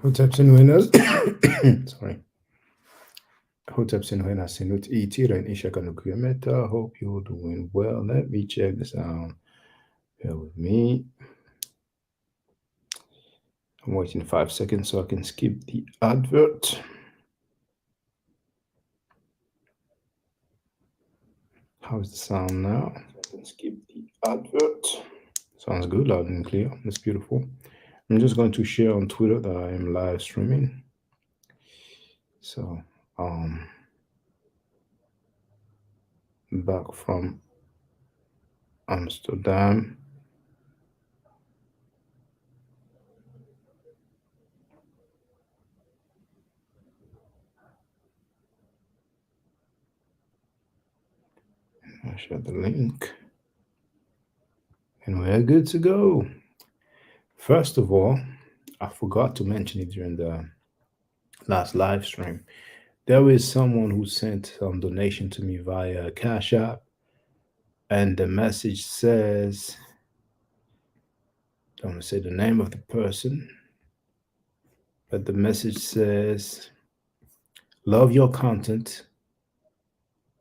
Hotepsin winners. Sorry. Hotepsin winners. Sinut Itira and Ishakanu Kuyameta. Hope you're doing well. Let me check this out. Bear with me. I'm waiting 5 seconds so I can skip the advert. How's the sound now? So I can skip the advert. Sounds good, loud and clear. That's beautiful. I'm just going to share on Twitter that I am live streaming. So, back from Amsterdam. I share the link. And we're good to go. First of all, I forgot to mention it during the last live stream. There is someone who sent some donation to me via Cash App, and the message says, I don't want to say the name of the person, but the message says, love your content,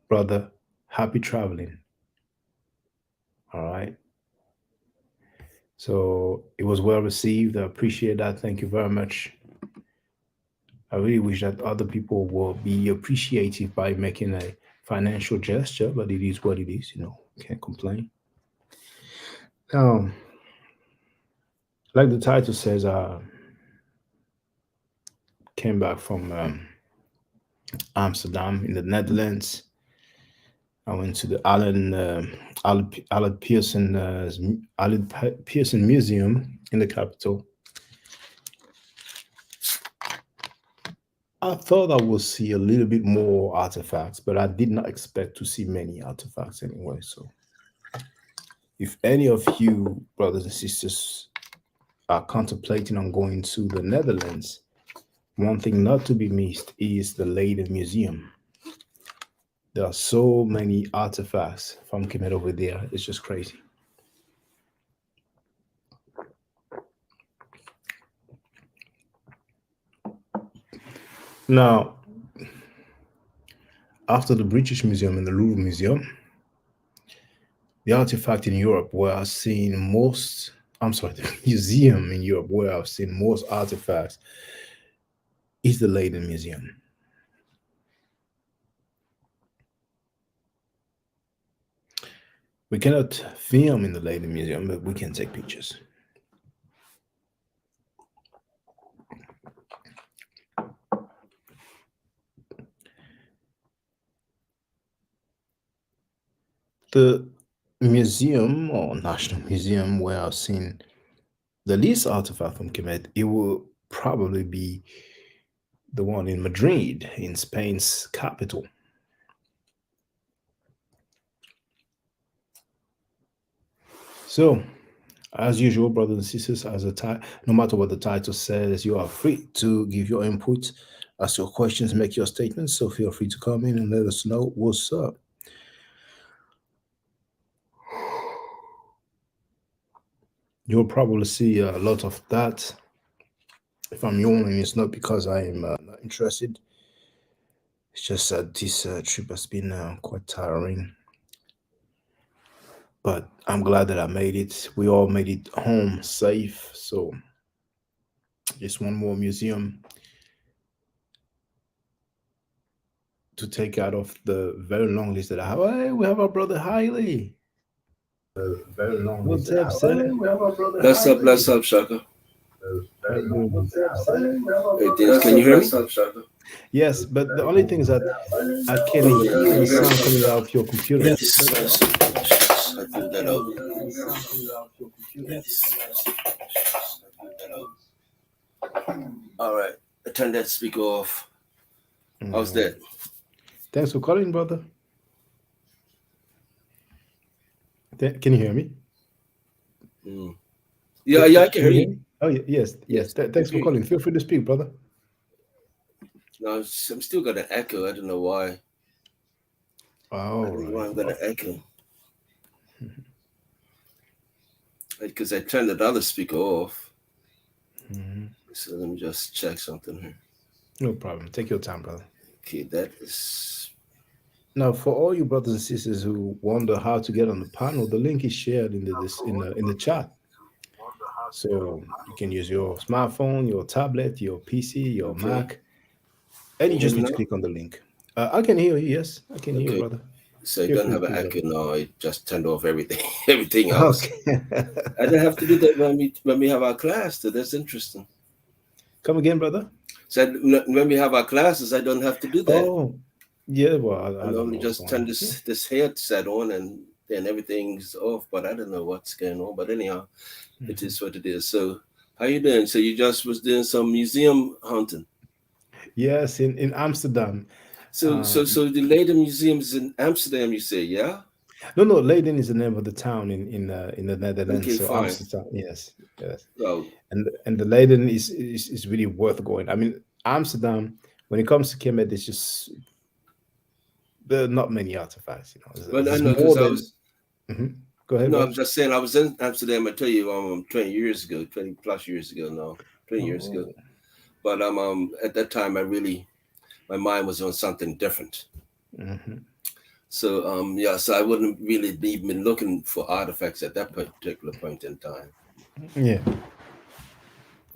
brother. Happy traveling. All right. So it was well received. I appreciate that. Thank you very much. I really wish that other people will be appreciative by making a financial gesture, but it is what it is, can't complain. Like the title says, I came back from Amsterdam in the Netherlands. I went to the Allen Pearson Museum in the capital. I thought I would see a little bit more artifacts, but I did not expect to see many artifacts anyway. So, if any of you brothers and sisters are contemplating on going to the Netherlands, one thing not to be missed is the Leiden Museum. There are so many artifacts from Kemet over there. It's just crazy. Now, after the British Museum and the Louvre Museum, the artifact in Europe where I've seen most, I'm sorry, the museum in Europe where I've seen most artifacts is the Leiden Museum. We cannot film in the Leiden Museum, but we can take pictures. The museum or National Museum where I've seen the least artifact from Kemet, it will probably be the one in Madrid, in Spain's capital. So, as usual, brothers and sisters, no matter what the title says, you are free to give your input, ask your questions, make your statements. So feel free to come in and let us know what's up. You'll probably see a lot of that. If I'm yawning, it's not because I am not interested. It's just that this trip has been quite tiring. But I'm glad that I made it. We all made it home safe. So just one more museum to take out of the very long list that I have. Hey, we have our brother Hailey. Very long list. What's up, sir? Bless up, Shaka. Hey, Dennis, can you hear me? Yes, but the only thing is that I can hear the sound coming out of your computer. Yes, I put that out. All right, I turned that speaker off. How's that? Thanks for calling, brother. Can you hear me? Yeah, I can hear you. Oh, yes. Thanks for calling. Feel free to speak, brother. No, I'm still got an echo. I don't know why. Oh, I don't know why I'm got an echo. Because I turned that other speaker off. So let me just check something here. No problem. Take your time, brother. Okay, that is Now, for all you brothers and sisters who wonder how to get on the panel, the link is shared in the chat. So you can use your smartphone, your tablet, your PC, your okay. Mac, and Can you you hear just me need to now? click on the link. I can hear you. Yes, I can hear you, Okay. brother. So it Feel doesn't free have an to. echo now. I just turned off everything, everything else. Okay. I don't have to do that when we have our class. So that's interesting. Come again, brother. So when we have our classes, I don't have to do that. Oh, yeah. Well, I I don't normally know what's just going turn on. this headset on and then everything's off. But I don't know what's going on. But anyhow, it Mhm. is what it is. So how you doing? So you just was doing some museum hunting. Yes, in Amsterdam. So the later museums in Amsterdam, you say, yeah? No, no, Leiden is the name of the town in the Netherlands. Okay, So fine. Amsterdam, yes, yes, Oh, and the Leiden is really worth going. I mean, Amsterdam, when it comes to Kemet, it's just there are not many artifacts. You know, but I there's know more because I than. was Mhm. Go ahead, no, brother. I'm just saying I was in Amsterdam. I tell you, 20 years ago, 20 plus years ago now, 20 years ago. Oh, But at that time, my mind was on something different. hmm, So yeah, so I wouldn't really be been looking for artifacts at that particular point in time. yeah.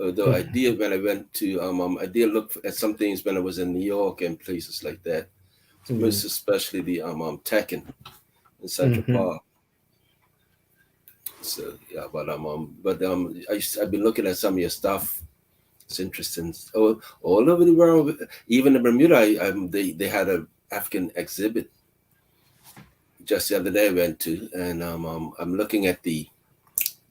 Although I did when I went to I did look at some things when I was in New York and places like that. Mm-hmm. Most especially the Tekken in Central Hmm. Park. So yeah, but I've been looking at some of your stuff. It's interesting. Oh, all over the world, even in Bermuda, they had a African exhibit just the other day I went to, and I'm looking at the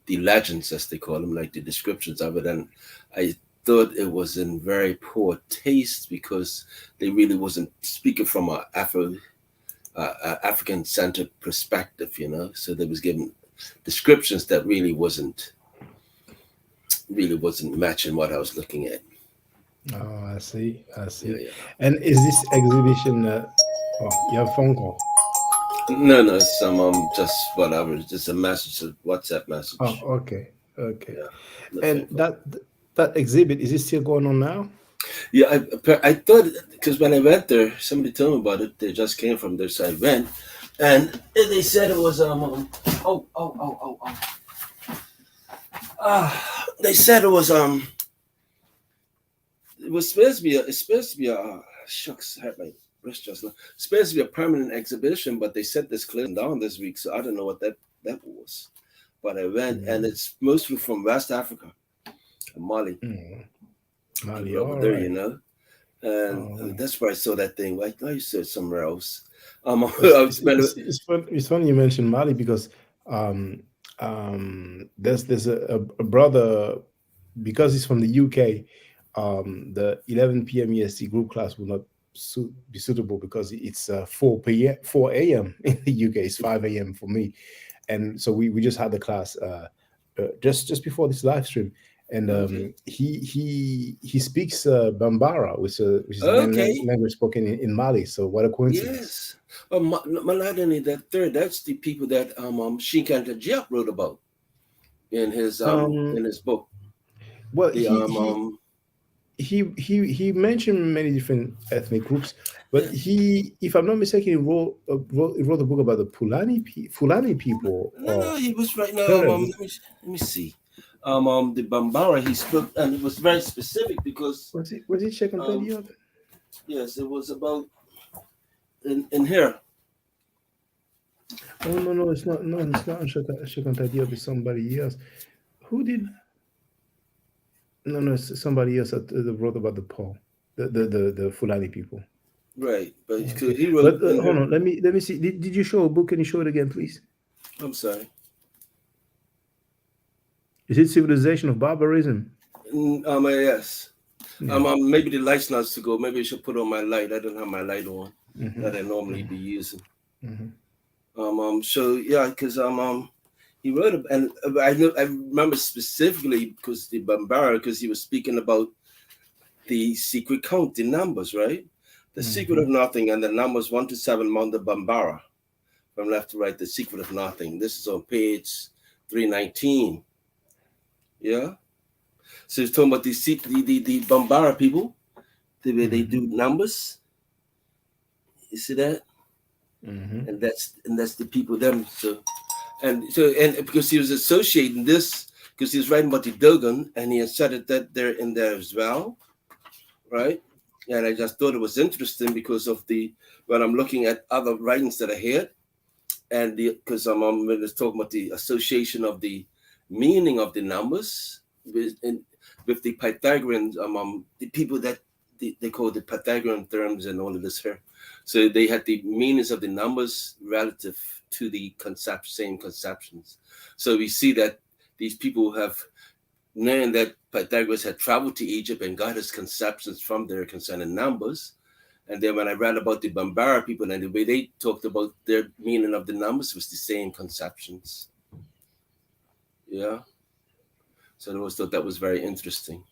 legends as they call them, like the descriptions of it, and I thought it was in very poor taste because they really wasn't speaking from a African centered perspective, you know. So they was given descriptions that really wasn't matching what I was looking at. Oh, I see. I Yeah, see. yeah. And is this exhibition? Oh, you have a phone call. No, some just whatever, just a message, a WhatsApp Oh, message. okay, okay. Yeah, nothing. And that exhibit is it still going on now? Yeah, I thought because when I went there, somebody told me about it. They just came from there, so I went, and they said it was they said it was supposed to be shucks, I had my wrist just now. It's supposed to be a permanent exhibition, but they said this closing down this week, so I don't know what that was. But I went, and Mm, it's mostly from West Africa, Mali, mm. Mali, people over all there, right. and All right. that's where I saw that thing. Like I said somewhere else. It's, I it's, was, when, it's, it's, fun, it's funny you mentioned Mali because um, there's a brother, because he's from the UK, the 11 p.m. EST group class will not be suitable because it's 4 p.m. 4 a.m. in the UK. It's 5 a.m. for me, and so we just had the class just before this live stream, and okay, he speaks Bambara, which is the main okay, language spoken in Mali. So what a coincidence! yes. Maladani, that third, that's the people that Shinkanta Diop wrote about in Um, his book. well, The he mentioned many different ethnic groups, but yeah. if I'm not mistaken, he wrote a book about the Fulani people No, or he was right now. Herero. Let me see. The Bambara he spoke, and it was very specific because Was it Sheikh Anta um, Diop? yes, it was about in here. Oh no, no, it's not. No, it's not Sheikh Anta Diop. It's somebody else. Who did? No, no, it's somebody else that wrote about the Paul, the Fulani people. Right, but Okay, he wrote but in hold here. on. Let me see. Did you show a book? Can you show it again, please? I'm sorry. Is it Civilization of Barbarism? Yes. Yeah. Maybe the light's not to go. Maybe I should put on my light. I don't have my light on that I normally Hmm. be using. Hmm. So yeah, because he wrote and I remember specifically because the Bambara because he was speaking about the secret count, the numbers, right? The secret of Hmm. nothing and the numbers 1 to 7 Mount the Bambara from left to right. The secret of nothing. This is on page 319. Yeah. So it's talking about the Bambara people, the way they Mm-hmm. do numbers. You see that? Mm-hmm. And that's the people them. And because he was associating this, because he was writing about the Dogon, and he inserted that there in there as well, right? And I just thought it was interesting because of the when I'm looking at other writings that I had, and the because when it's talking about the association of the meaning of the numbers with the Pythagoreans, the people that they call the Pythagorean terms and all of this here. So they had the meanings of the numbers relative to the same conceptions. So we see that these people have knowing that Pythagoras had traveled to Egypt and got his conceptions from there concerning numbers. And then when I read about the Bambara people and the way they talked about their meaning of the numbers was the same conceptions. Yeah. So I always thought that was very interesting.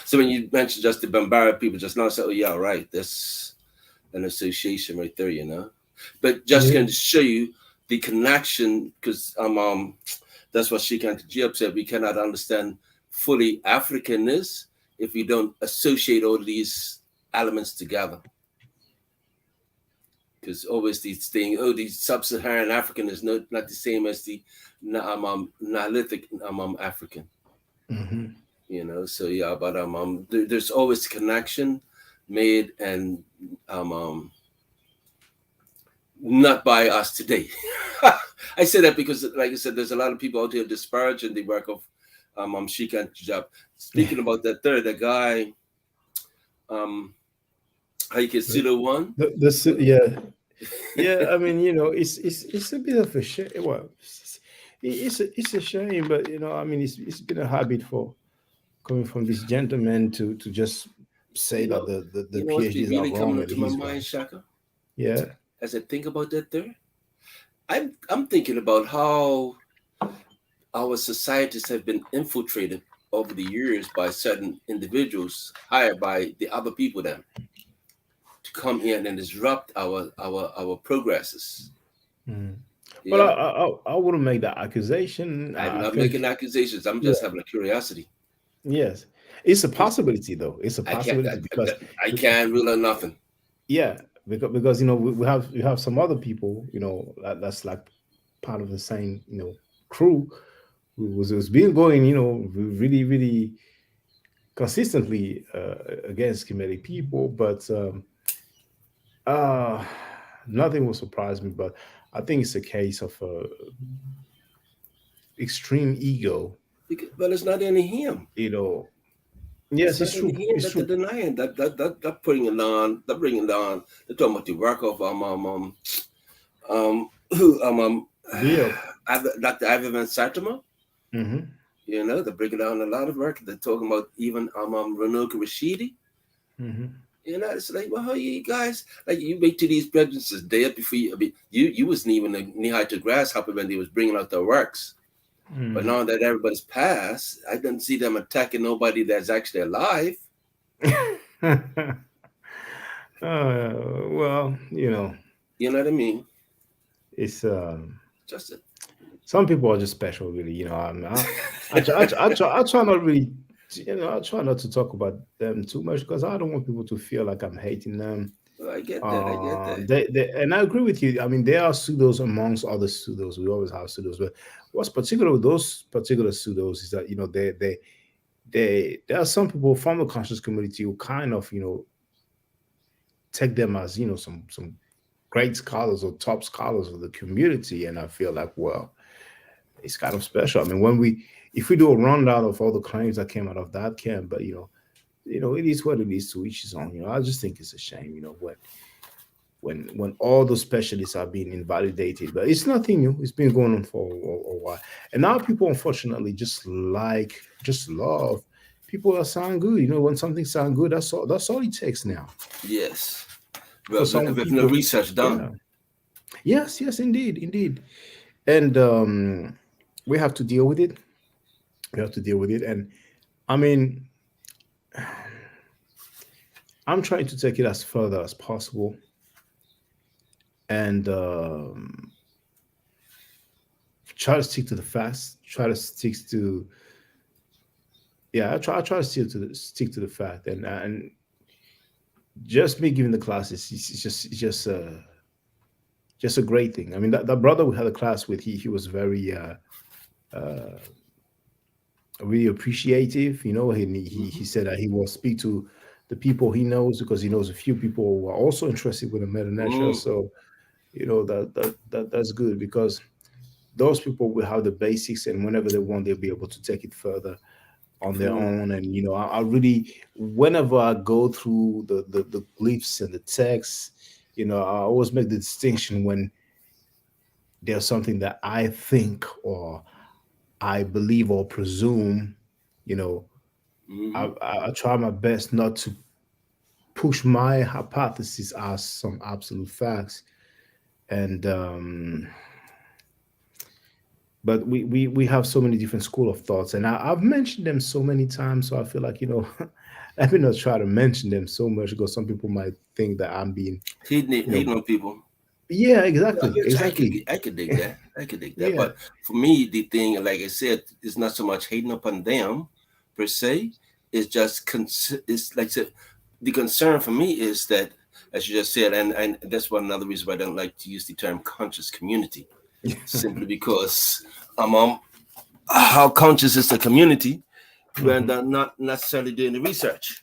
So when you mentioned just the Bambara people just now, I said, oh yeah, right. That's an association right there, you know. But just Yeah. going to show you the connection, because that's what she kind of Giab said. We cannot understand fully Africanness if we don't associate all these elements together. Because always these things, oh, the sub-Saharan African is not the same as the Neolithic African, Mm-hmm. you know. So yeah, but there's always a connection made, and not by us today. I say that because, like I said, there's a lot of people out there disparaging the work of Sheikh and Jab. Speaking about that third, the guy, um, The, Haikesilo one. yeah, yeah. I mean, it's a bit of a shame. Well, it's a shame, but I mean, it's been a habit for coming from this gentleman to just say You that know, the what's been PhDs are really wrong coming and into my he's mind, right. Shaka, Yeah. as I think about that there. I'm thinking about how our societies have been infiltrated over the years by certain individuals hired by the other people then to come in and disrupt our progresses. Mhm. Well, Yeah, I wouldn't make that accusation. I'm I not think, making accusations. I'm yeah, just having a curiosity. yes, it's a possibility though. It's a I can't. possibility because, I can't rule out nothing. yeah, because we have some other people, that's like part of the same crew who was being going really really consistently against Kemetic people, but uh nothing will surprise me. But I think it's a case of extreme ego. But it's not any him. you know It's yes, not it's any true, him it's that they're true. denying. That putting it on. That bringing it on. They're talking about the work of who Bill. Dr. Ivan Saitama. Hmm. You know, they're breaking down a lot of work. They're talking about even Ranoka Rashidi. Hmm. You know, it's like, well, how you guys like you wait till these prejudices day up before you. I mean, you wasn't even a knee high to grasshopper when they was bringing out their works. But Hmm. now that everybody's passed, I didn't see them attacking nobody that's actually alive. Well, You know what I mean? it's Just a, some people are just special, really. I try not really, I try not to talk about them too much because I don't want people to feel like I'm hating them. well, I get that. I get that. And I agree with you. I mean, there are pseudos amongst other pseudos. We always have pseudos, but what's particular with those particular pseudos is that there are some people from the conscious community who kind of take them as some great scholars or top scholars of the community, and I feel like, well, it's kind of special. I mean, if we do a rundown of all the claims that came out of that camp, but it is what it is, to each his own. I just think it's a shame, when all those specialists are being invalidated. But it's nothing new. It's been going on for a while, and now people unfortunately just love people that sound good. When something sounds good, that's all it takes now Yes. for Well, some with no people. research done. Yeah. Yes, yes, indeed, indeed. And we have to deal with it. We have to deal with it. And I mean, I'm trying to take it as further as possible, and try to stick to the facts. Try to stick to yeah, I try to stick to the fact, and just me giving the classes, it's just a great thing. I mean, that brother we had a class with, he was very really appreciative. You know, he Hmm. said that he will speak to the people he knows because he knows a few people who are also interested with the meta. Mm, So you know that's good because those people will have the basics, and whenever they want, they'll be able to take it further on their true. own. And you know, I really, whenever I go through the glyphs and the texts, you know, I always make the distinction when there's something that I think or I believe or presume, you know, Hmm. I try my best not to push my hypothesis as some absolute facts. And but we have so many different school of thoughts, and I've mentioned them so many times, so I feel like, you know, let me not try to mention them so much because some people might think that I'm being, you know, Hating on people. yeah, Yeah, exactly, yes, exactly, I could dig that. I could dig that. yeah. But for me, the thing, like I said, is not so much hating upon them per se. It's just it's like I said, the concern for me is that, as you just said, and that's one another reason why I don't like to use the term conscious community, simply because um how conscious is the community when Hmm. they're not necessarily doing the research.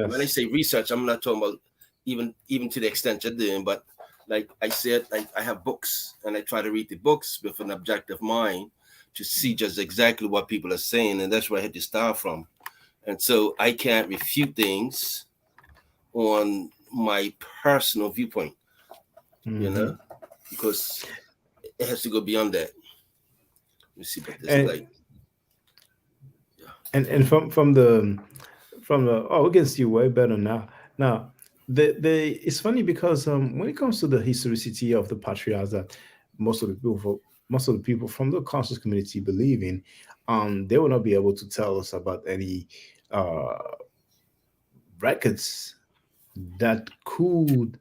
And when I Yes. say research, I'm not talking about even to the extent you're doing, but like I said, like I have books and I try to read the books with an objective mind to see just exactly what people are saying, and that's where I had to start from. And so I can't refute things on my personal viewpoint, you know, Hmm. because it has to go beyond that. Let me see, but this and like, yeah. and from the oh, we can see way better now. Now, the it's funny because when it comes to the historicity of the patriarchs that most of the people most of the people from the conscious community believe in, they will not be able to tell us about any uh records that could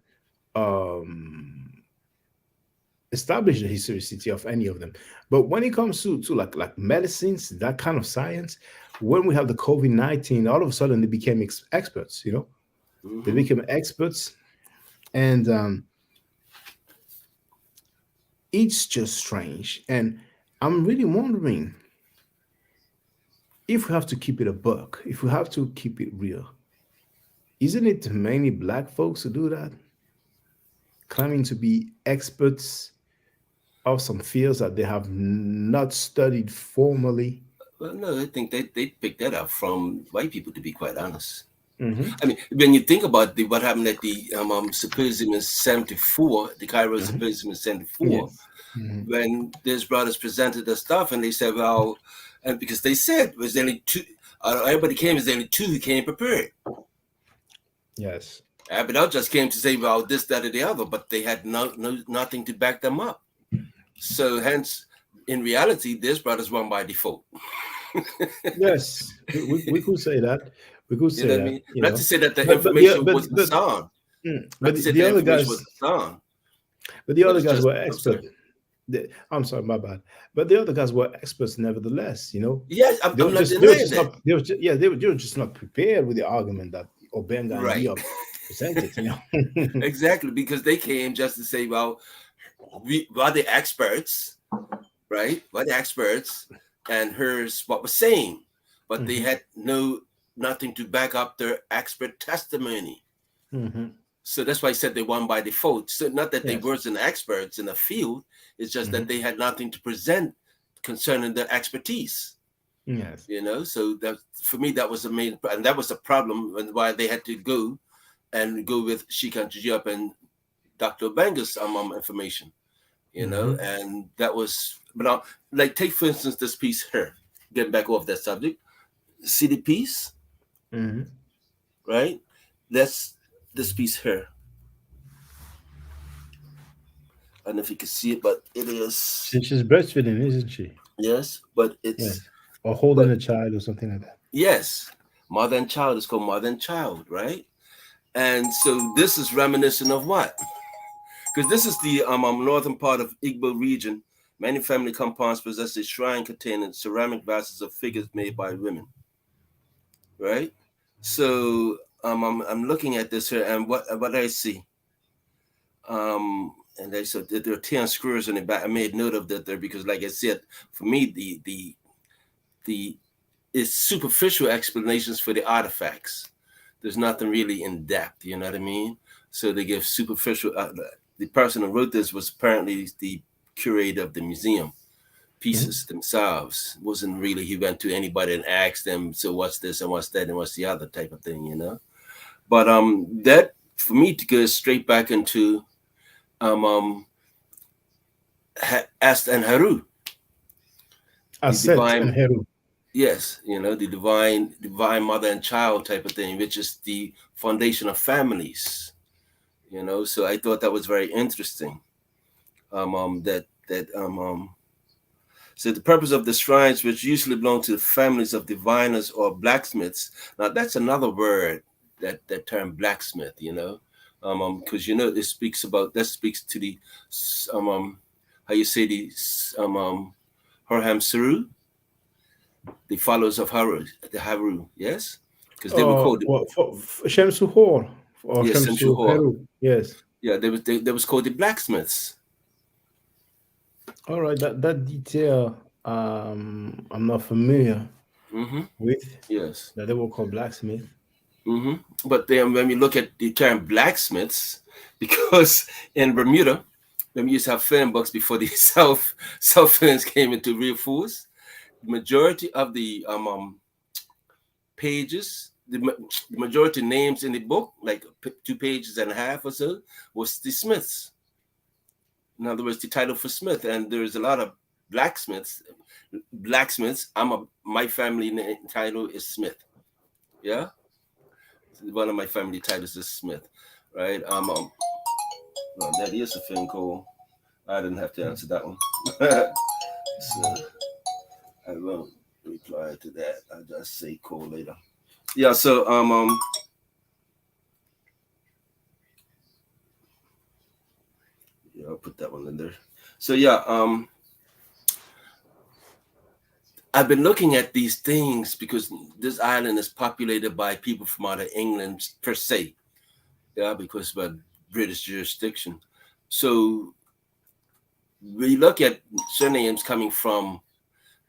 um establish the historicity of any of them. But when it comes to like medicines, that kind of science, when we have the COVID-19, all of a sudden they became experts. You know, they Hmm. became experts, and it's just strange. And I'm really wondering if we have to keep it a buck, if we have to keep it real, isn't it mainly black folks who do that, claiming to be experts of some fields that they have not studied formally? Well, no, I think they picked that up from white people, to be quite honest. Hmm. I mean, when you think about what happened at the symposium in '74, the Cairo Hmm. symposium in '74, Yes. Hmm. when these brothers presented their stuff, and they said, "Well," and because they said it was only two, everybody came, there's only two who came prepared. Yes. Everybody else just came to say, "Well, this, that, or the other," but they had nothing to back them up. So, hence, in reality, these brothers won by default. Yes, we could say that. We could You say know what I that. mean? You Not to know, say that the but the information wasn't sound. Not to say the the other information guys, wasn't sound, but the but other it's guys just, were I'm expert. sorry. I'm sorry, my bad. But the other guys were experts, nevertheless. You know, Yes, I'm not they were denying just that. not yeah they were just not prepared with the argument that Obenga and Right. Diop presented. You know. Exactly. Because they came just to say, well, we are the experts, right? We're the experts, and here's what we're saying. But they Hmm. had nothing to back up their expert testimony. Hmm. So that's why I said they won by default. So not that they Yes. weren't experts in the field, it's just that Hmm. they had nothing to present concerning their expertise. Yes. So that for me that was the main, and that was the problem, and why they had to go with Shikan Jujup and Dr. Bangus information, Hmm. and that was, but now, like, take for instance this piece here, getting back off that subject, see the piece, Hmm. right? That's this piece here. I don't know if you can see it, but it is, She's breastfeeding, isn't she? yes, but Yes. it's, Or holding but a child or something like that. yes, mother and child is called mother and child, right? And so this is reminiscent of what? Because this is the northern part of Igbo region. Many family compounds possess a shrine containing ceramic vases of figures made by women. right? So I'm looking at this here, and what I see, and they said that there are 10 screws in the back. I made note of that there because, like I said, for me, the it's superficial explanations for the artifacts. There's nothing really in depth. You know what I mean? So they give superficial. The person who wrote this was apparently the curator of the museum Mhm. pieces themselves. Wasn't really he went to anybody and asked them, so what's this and what's that and what's the other type of thing, you know. But that for me to go straight back into um, um Ast and Haru, the Aset and divine, Heru. yes, you know, the divine mother and child type of thing, which is the foundation of families, you know. So I thought that was very interesting. That so the purpose of the shrines, which usually belong to the families of diviners or blacksmiths. Now that's another word, that term blacksmith, you know, because you know it speaks about that speaks to the how you say the Horham Saru, the followers of Haru, the Haru, yes, because they were called, What for Shamsu Hor or yes, Shamsu Semshuhor, Heru? Yes. yeah, they was called the blacksmiths. All right. That detail, I'm not familiar Mm-hmm. with. Yes. That they were called blacksmith. Hmm. But then when we look at the term blacksmiths, because in Bermuda, when we used to have film books before the South films came into real force, the majority of the pages, the majority names in the book, like 2 pages and a half or so, was the Smiths. In other words, the title for Smith, and there's a lot of blacksmiths. Blacksmiths. My family name, title is Smith. Yeah, one of my family titles is Smith, right? Well, that is a thing call. I didn't have to answer that one. So I won't reply to that. I'll just say call later. Yeah, so yeah, I'll put that one in there. So yeah, I've been looking at these things because this island is populated by people from out of England per se. Yeah, because of British jurisdiction. So we look at surnames coming from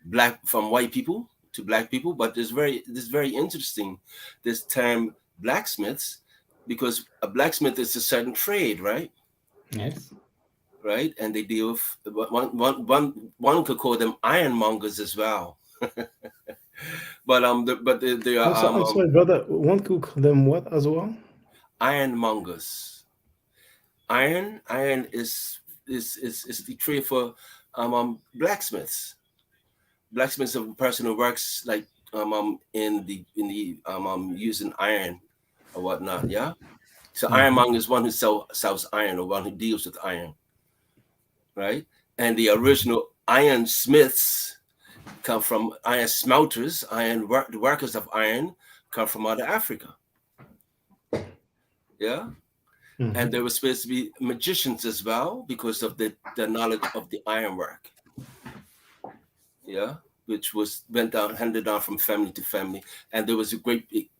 white people to black people, but this very interesting, this term blacksmiths, because a blacksmith is a certain trade, right? Yes. Right, and they deal with one could call them ironmongers as well. They I'm, are I'm sorry, brother. One could call them what as well? ironmongers. Iron is the trade for blacksmiths. Blacksmiths is a person who works like in the using iron or whatnot. Yeah. So Hmm. ironmonger is one who sells iron or one who deals with iron, right? And the original iron smiths come from iron smelters, the workers of iron come from out of Africa. Yeah. And Hmm. they were supposed to be magicians as well because of the knowledge of the ironwork. Yeah, which was went down handed down from family to family, and there was a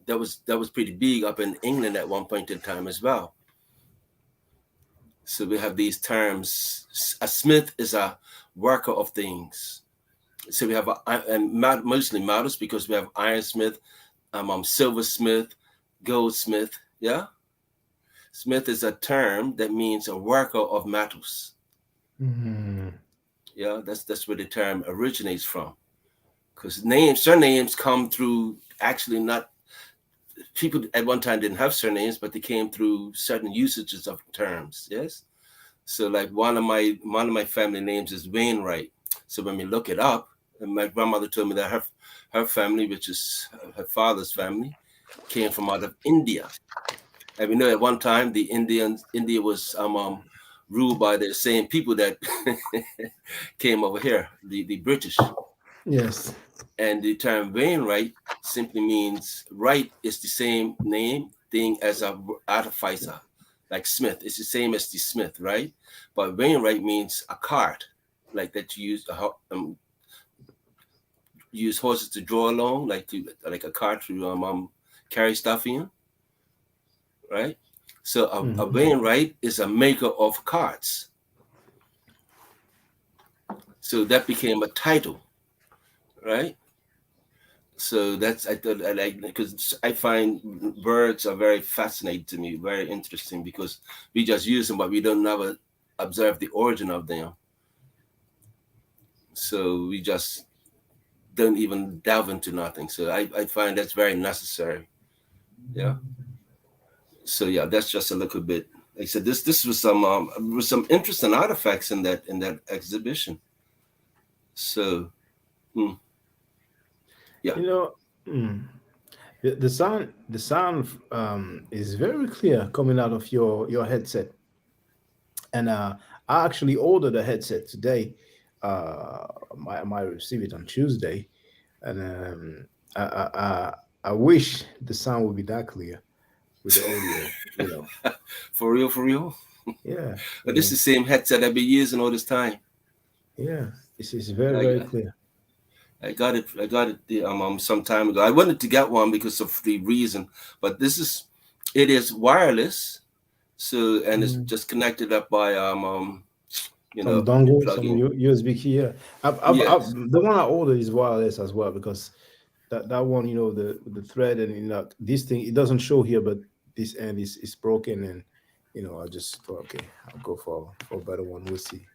that was pretty big up in England at one point in time as well. So we have these terms. A smith is a worker of things. So we have and mostly metals because we have ironsmith, silversmith, goldsmith. Yeah, smith is a term that means a worker of metals. Hmm. Yeah, that's where the term originates from. Because surnames come through actually not people at one time didn't have surnames, but they came through certain usages of terms. Yes. So like one of my family names is Wainwright. So when we look it up, and my grandmother told me that her family, which is her father's family, came from out of India. And we know at one time India was ruled by the same people that came over here, the British. Yes. And the term Wainwright simply means right is the same name thing as a artificer, like Smith. It's the same as the Smith, right? But Wainwright means a cart, like that you use use horses to draw along, like a cart to carry stuff in, right? So a Mhm. wainwright is a maker of carts. So that became a title, right? So that's I thought I like because I find birds are very fascinating to me, very interesting because we just use them, but we don't never observe the origin of them. So we just don't even delve into nothing. So I find that's very necessary. Yeah. So yeah, that's just a little bit. Like I said, this was some interesting artifacts in that exhibition. So hmm, yeah, You know, mm, the sound is very clear coming out of your headset, and I actually ordered a headset today. I might receive it on Tuesday, and I, I I I wish the sound would be that clear with the audio. for real, for real. Yeah, But this is the same headset I've been using all this time. yeah. It's very I, very clear. I got it. I got it some time ago. I wanted to get one because of the reason, but it is wireless. So and it's Mm. just connected up by Some dongle, some plugging. USB key. Yeah, Yes, the one I ordered is wireless as well because that one, the thread and this thing it doesn't show here, but this end is broken, and I just thought, okay, I'll go for a better one. We'll see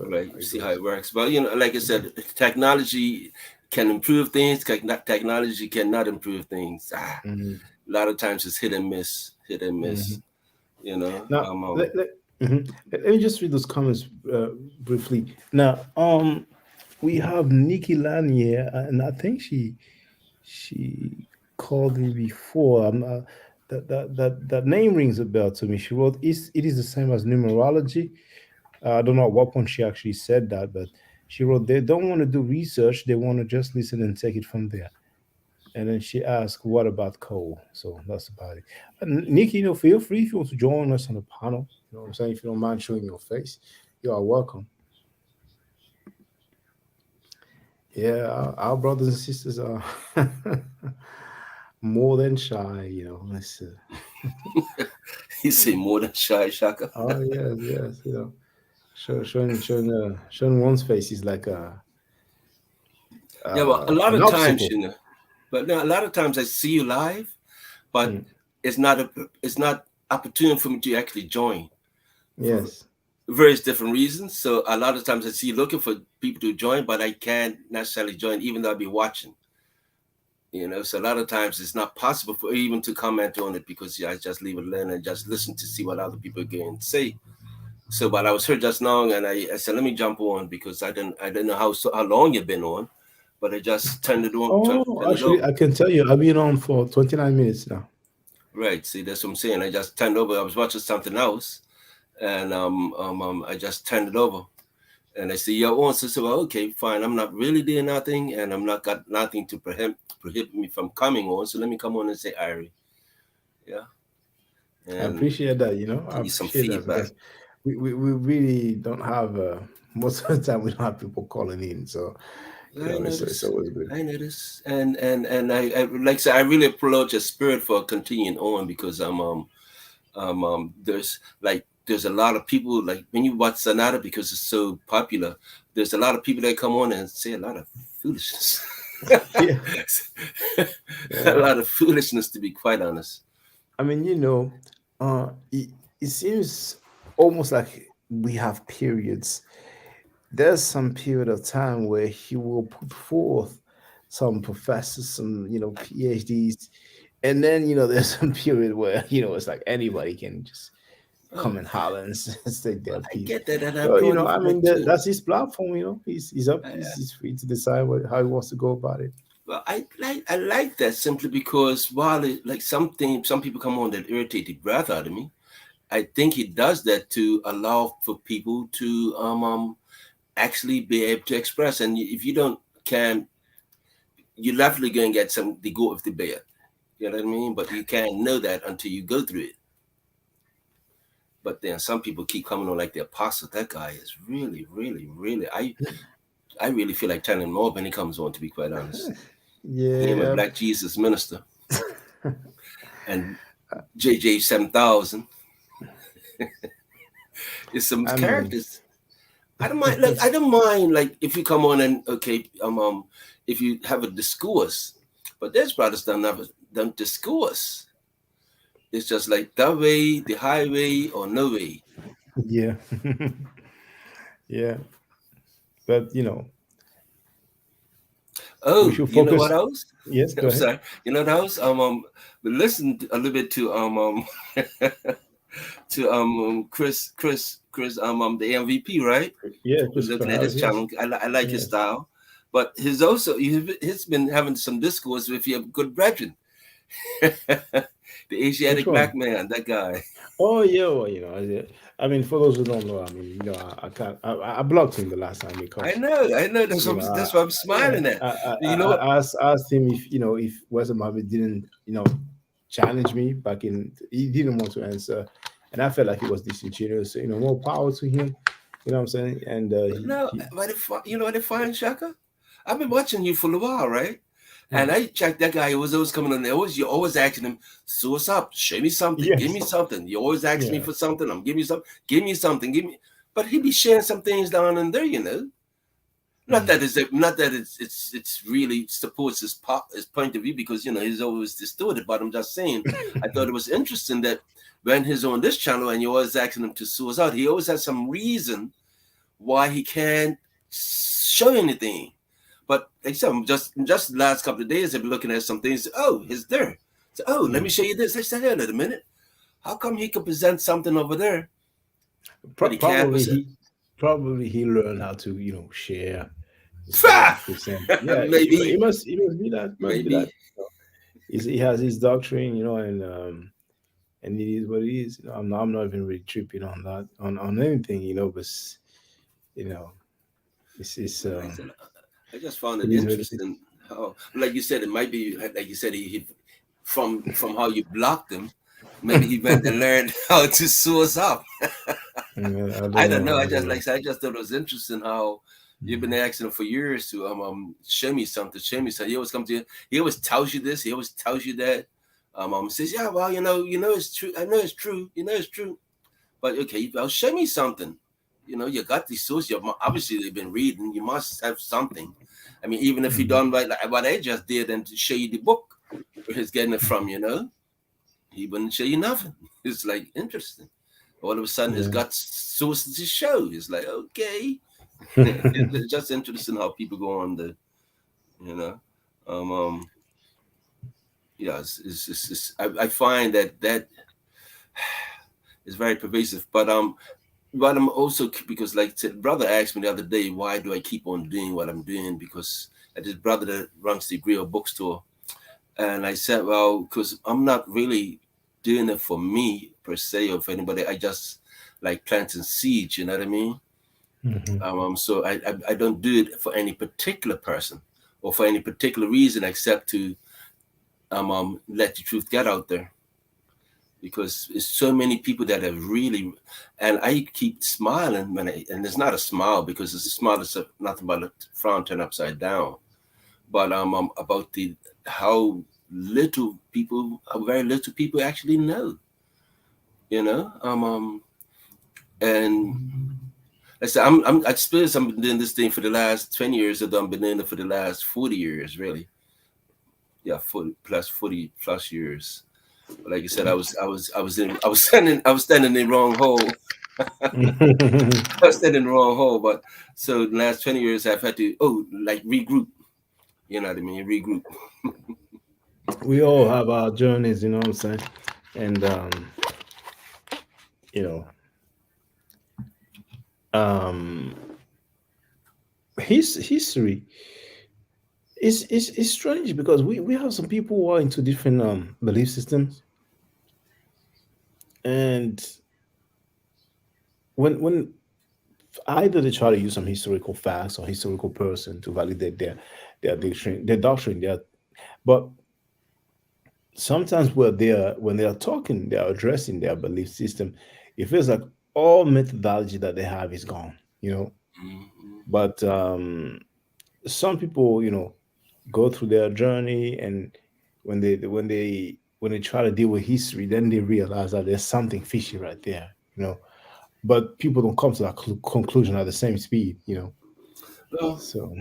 right. how it See how goes. it works. But like I said, technology can improve things. Technology cannot improve things. Hmm. A lot of times it's hit and miss. Hit and miss. Hmm. You know. Now, mhm. Let me just read those comments briefly. Now, we have Nikki Lanier, and I think she called me before. That name rings a bell to me. She wrote, it is the same as numerology." I don't know at what point she actually said that, but she wrote, "They don't want to do research; they want to just listen and take it from there." And then she asked, "What about coal?" So that's about it. Nikki, feel free if you want to join us on the panel. You know what I'm saying? If you don't mind showing your face, you are welcome. Yeah, our brothers and sisters are more than shy. You say more than shy, Shaka. Oh yes, yes. Showing one's face is like Yeah, well, a lot an of times, obstacle. but now a lot of times I see you live, but Mm, it's not a it's not opportune for me to actually join for yes, various different reasons. So a lot of times I see you looking for people to join, but I can't necessarily join, even though I'll be watching. So a lot of times it's not possible for even to comment on it because I just leave it alone and just listen to see what other people are going to say. So, but I was here just now, and I said, let me jump on because I didn't know how long you've been on, but I just turned it on, oh, turned it actually, over. I can tell you, I've been on for 29 minutes now. Right. See, that's what I'm saying. I just turned over. I was watching something else, and I just turned it over, and I see you're on. So I said, well, okay, fine. I'm not really doing nothing, and I'm not got nothing to prohibit me from coming on. So let me come on and say, Irie, yeah, I and appreciate that. I give you some appreciate that feedback. because we really don't have most of the time we don't have people calling in. So I it's notice. always good. I notice, and I like I say, I really applaud your spirit for continuing on because there's a lot of people like when you watch Sonata because it's so popular. There's a lot of people that come on and say a lot of foolishness. Yeah, A yeah. lot of foolishness, to be quite honest. I mean, it seems almost like we have periods. There's some period of time where he will put forth some professors, some PhDs, and then there's some period where it's like anybody can just Oh, come and holler and state well, their I piece. get that, and I So applaud you I for mean that too. that's his platform. He's up. I, He's free to decide how he wants to go about it. well, I like that simply because while like some people come on that irritate the breath out of me. I think he does that to allow for people to actually be able to express. And if you don't can, you're definitely going to get some the go of the bear. You know what I mean? But you can't know that until you go through it. But then some people keep coming on like the apostle. That guy is really, really, really. I really feel like telling him more when he comes on. To be quite honest, him and Yeah. Black Jesus Minister and JJ 7000 is some I mean, characters. I don't mind. Like I don't mind. Like if you come on and okay, if you have a discourse, but there's brothers that never don't discourse. It's just like the way, the highway, or no way. yeah, yeah. But we Oh, should you know what focus. else? Yes, go I'm ahead. sorry. You know what else? We listened a little bit to to Chris the MVP, right? Yeah, We're Chris looking at Cloud. his Yes, channel. I like his yes. style, but he's been having some discourse with your good brethren, the Which Asiatic one? black man, that guy. Oh yeah, well, I mean, for those who don't know, I mean, I can't. I blocked him the last time because I know. you know, That's what I'm yeah, smiling at. I, You know what? asked him if if West Mohammed didn't challenge me back in. He didn't want to answer, and I felt like he was disingenuous. More power to him. You know what I'm saying? And No, he you know what I find, Shaka? I've been watching you for a while, right? And Mhm. I checked that guy. He was always coming on there. You always asking him, "So what's up? Show me something. Give Yes, me something." You always ask me yeah. for something. I'm giving you something. Give me something. Give me. But he be sharing some things down in there, you know. Mhm. Not that it's really supports his point of view because he's always distorted. But I'm just saying, I thought it was interesting that when he's on this channel and you're always asking him to source out, he always has some reason why he can't show anything. But like I said, just the last couple of days, I've been looking at some things. Oh, it's there. So, oh, let me Mhm. show you this. I said, hold on a minute. How come he could present something over there, but he can't Probably present? he learned how to share instead of present. Yeah, Maybe, it must be that maybe. he has his doctrine, and it is what it is. I'm not even really tripping on that on anything, but you know, it's Like I said, I just found it it is what it is. interesting how, like you said, it might be like you said, he from how you blocked him, maybe he went and learned how to source up. Yeah, I I don't don't know. know. I I don't just know. like I said, I just thought it was interesting how you've been asking him for years to show me something, show me something. He always comes to you. He always tells you this. He always tells you that. Says, yeah, well, it's true. I know it's true. You know it's true. But okay, well, show me something. You got these sources. Obviously, they've been reading. You must have something. I mean, even if you Mhm. done like what I just did and to show you the book where he's getting it from, he wouldn't show you nothing. It's like interesting. All of a sudden, he's Yeah. got sources to show. It's like, okay. It's just interesting how people go on you know, um, um yeah, I find that is very pervasive. But I'm also because like said, brother asked me the other day, why do I keep on doing what I'm doing? Because I this brother that runs the Grill bookstore, and I said, well, because I'm not really doing it for me per se or for anybody. I just like planting seeds. You know what I mean? Mhm. So I don't do it for any particular person or for any particular reason except to let the truth get out there because there's so many people that have really, and I keep smiling and it's not a smile because it's a smile that's nothing but a frown turned upside down, but about the how how very little people actually know, you know, and I said I suppose I've been doing this thing for the last 20 years, although I've been doing it for the last 40 years, really. Yeah, 40 plus years. But like you said, I was standing in the wrong hole. I was standing in the wrong hole. But so the last 20 years I've had to like regroup. You know what I mean? Regroup. We all have our journeys, you know what I'm saying? And you know, um history is strange because we have some people who are into different belief systems, and when either they try to use some historical facts or historical person to validate their doctrine, but sometimes when they are talking, they are addressing their belief system. It feels like all methodology that they have is gone, Hmm. But some people, go through their journey, and when they try to deal with history, then they realize that there's something fishy right there. But people don't come to that conclusion at the same speed. Well, So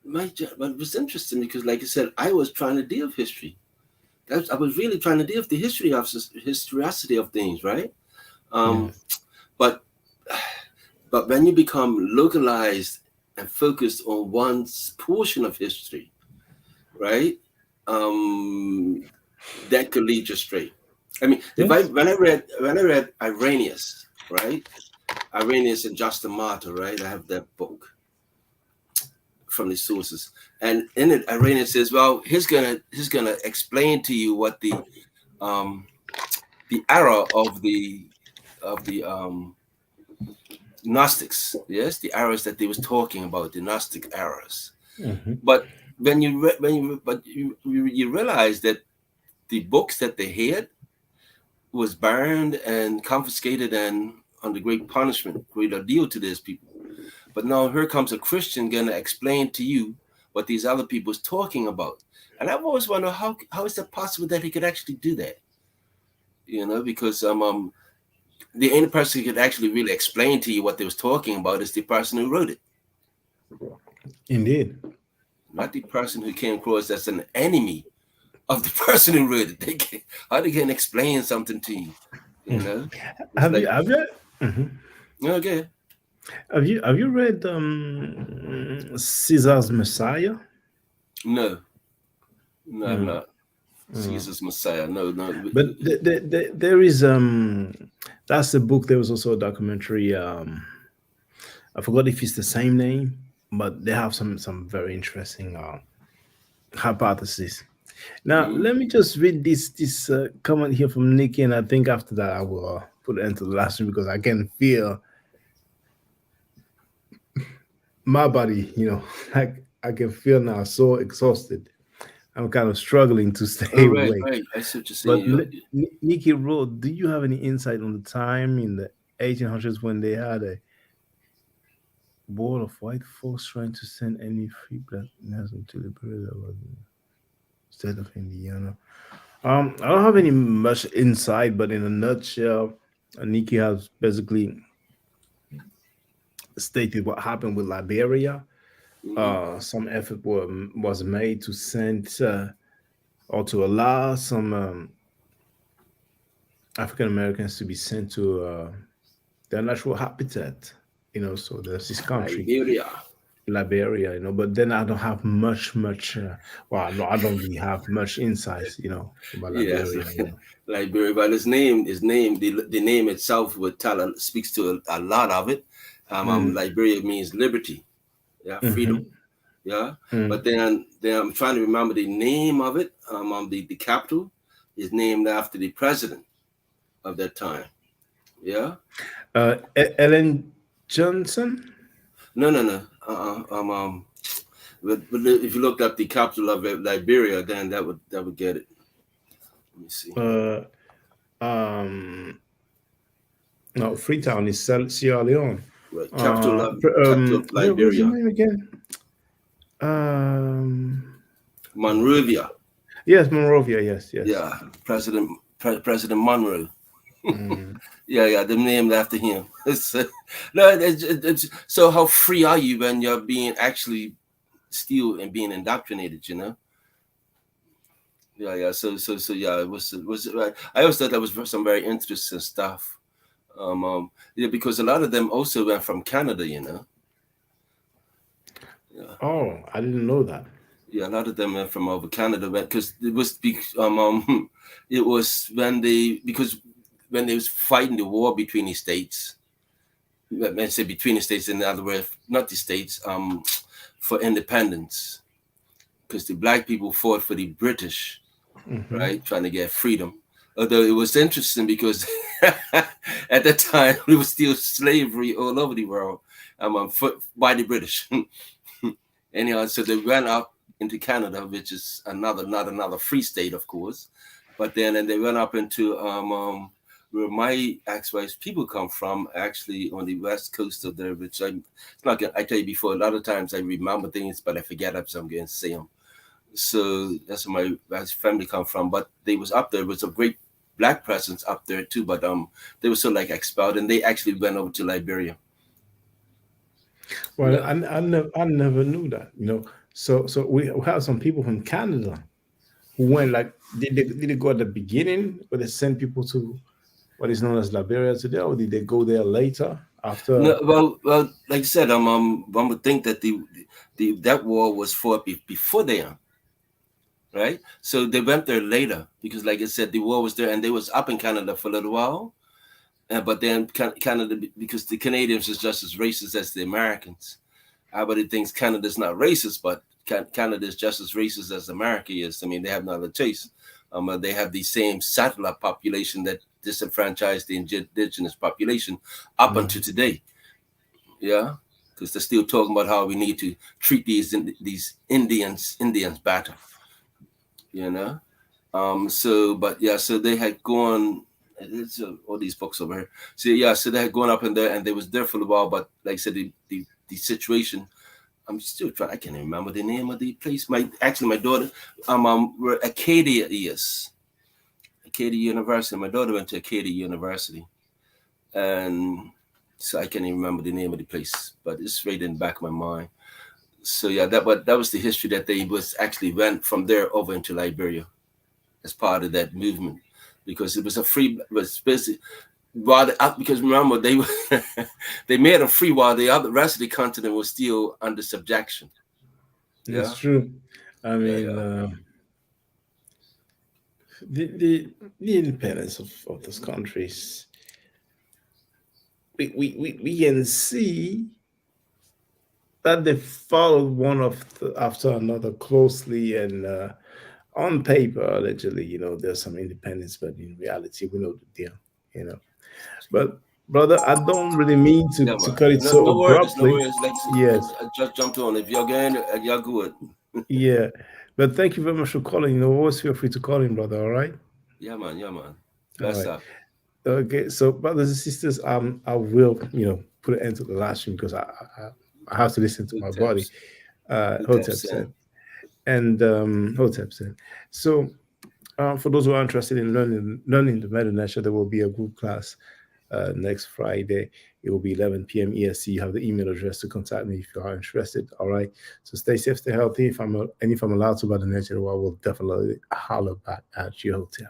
but it was interesting because, like I said, I was trying to deal with history. I was really trying to deal with the history of historicity of things, right? Um, yes, but but when you become localized and focused on one portion of history, right? Um, that could lead you straight. I mean, if I yes, when I read Irenaeus, right? Irenaeus and Justin Martyr, right? I have that book from the sources, and in it, Irenaeus says, "Well, he's gonna explain to you what um the era of the Gnostics, yes, the eras that they was talking about, the Gnostic eras." hmm But when you realize that the books that they had was burned and confiscated and under great punishment, great ordeal to these people. But now here comes a Christian gonna explain to you what these other people's talking about. And I've always wondered how is it possible that he could actually do that? Because the only person who could actually really explain to you what they was talking about is the person who wrote it, indeed. not the person who came across as an enemy of the person who wrote it. How they can explain something to you? You Mhm. know, it's Have you like, have you mhm. okay, have you read Caesar's Messiah? no, no, I'm Mm, not. mm. Jesus Messiah, no, no. But there is that's the book. There was also a documentary. I forgot if it's the same name, but they have some very interesting hypotheses. Now Mm, let me just read this comment here from Nikki, and I think after that I will put it into the last one because I can feel my body. Like I can feel now so exhausted. I'm kind of struggling to stay oh, right, awake. right. I see what you're But saying. You, Nikki wrote, do you have any insight on the time in the 1800s when they had a board of white folks trying to send any free black Nelson to the state of Indiana? I don't have any much insight, but in a nutshell, Nikki has basically stated what happened with Liberia. mm-hmm. Some effort was made to send or to allow some African Americans to be sent to their natural habitat. So there's this country, Liberia. Liberia. But then I don't have much. Well, no, I don't really have much insights. About Yes, Liberia. Liberia. But his name, the name itself would speaks to a lot of it. Mm, Liberia means liberty, yeah, freedom, mm-hmm, yeah. mm. But then I'm trying to remember the name of it. The capital is named after the president of that time. Yeah. Ellen Johnson. No, no, no. But if you looked up the capital of Liberia, then that would get it. Let me see. Uh, um, no, Freetown is Sierra Leone. Right, capital of What was the Liberia, name again? Um, oh my God. Monrovia. Yes, Monrovia. Yes, yes. Yeah, President Monroe. Mm. Yeah, yeah, they're named after him. No, so how free are you when you're being actually still and being indoctrinated? Yeah, yeah. So yeah, it was right. I always thought that was some very interesting stuff. Yeah, because a lot of them also went from Canada. Yeah, Oh, I didn't know that. yeah. A lot of them went from over Canada because it was it was because when they was fighting the war between the states. Let's say between the states, in other words, not the states, for independence, because the black people fought for the British, Hmm. right, trying to get freedom. Although it was interesting because at that time it was still slavery all over the world, by the British. Anyhow, so they went up into Canada, which is not another free state, of course, but then and they went up into where my ex-wife's people come from, actually on the west coast of there, which it's not I tell you before, a lot of times I remember things, but I forget them, so I'm going to say them. So that's where my family come from. But they was up there. There was a great black presence up there too, but they were sort of like expelled, and they actually went over to Liberia. Well, Yeah. I never knew that. So we have some people from Canada who went like did they go at the beginning, where they send people to what is known as Liberia today, or did they go there later after? No, well, like I said, one would think that the that war was fought before they right? So they went there later because, like I said, the war was there, and they was up in Canada for a little while. But then Canada, because the Canadians is just as racist as the Americans. Everybody thinks Canada's not racist, but Canada is just as racist as America is. I mean, they have no other choice. They have the same settler population that disenfranchised the indigenous population up until Mhm. today. Yeah, because they're still talking about how we need to treat these Indians better. You know. So, but yeah, so they had gone. It's all these books over here. So yeah, so they had gone up in there, and they was there for a while. But like I said, the situation. I'm still trying. I can't even remember the name of the place. My daughter, where Acadia is. Acadia University. My daughter went to Acadia University, and so I can't even remember the name of the place, but it's right in the back of my mind. So yeah, that was the history that they was actually went from there over into Liberia as part of that movement, because it was a free, was basically while because remember they they made them free while the other rest of the continent was still under subjection. It's Yeah, true. I yeah, mean, yeah. the independence of those countries, we can see that they followed one after another closely, and on paper, allegedly, there's some independence, but in reality, we know the deal, you know. But brother, I don't really mean Yeah, to man. cut it No, so no worries, no abruptly. worries. Like Yes, I just jumped on. If y'all going, y'all good. yeah. But thank you very much for calling. Always feel free to call in, brother. All right. Yeah, man. Yeah, man. All Bless right. up. Okay. So, brothers and sisters, I will, put an end to the last stream because I have to listen to Who my body. taps? Who Hotep taps said, in? and Hotep said. So, for those who are interested in learning the Meta there will be a group class next Friday. It will be 11 p.m. EST. You have the email address to contact me if you are interested. All right. So stay safe, stay healthy. If I'm allowed to by the nature, I will definitely holler back at your hotel.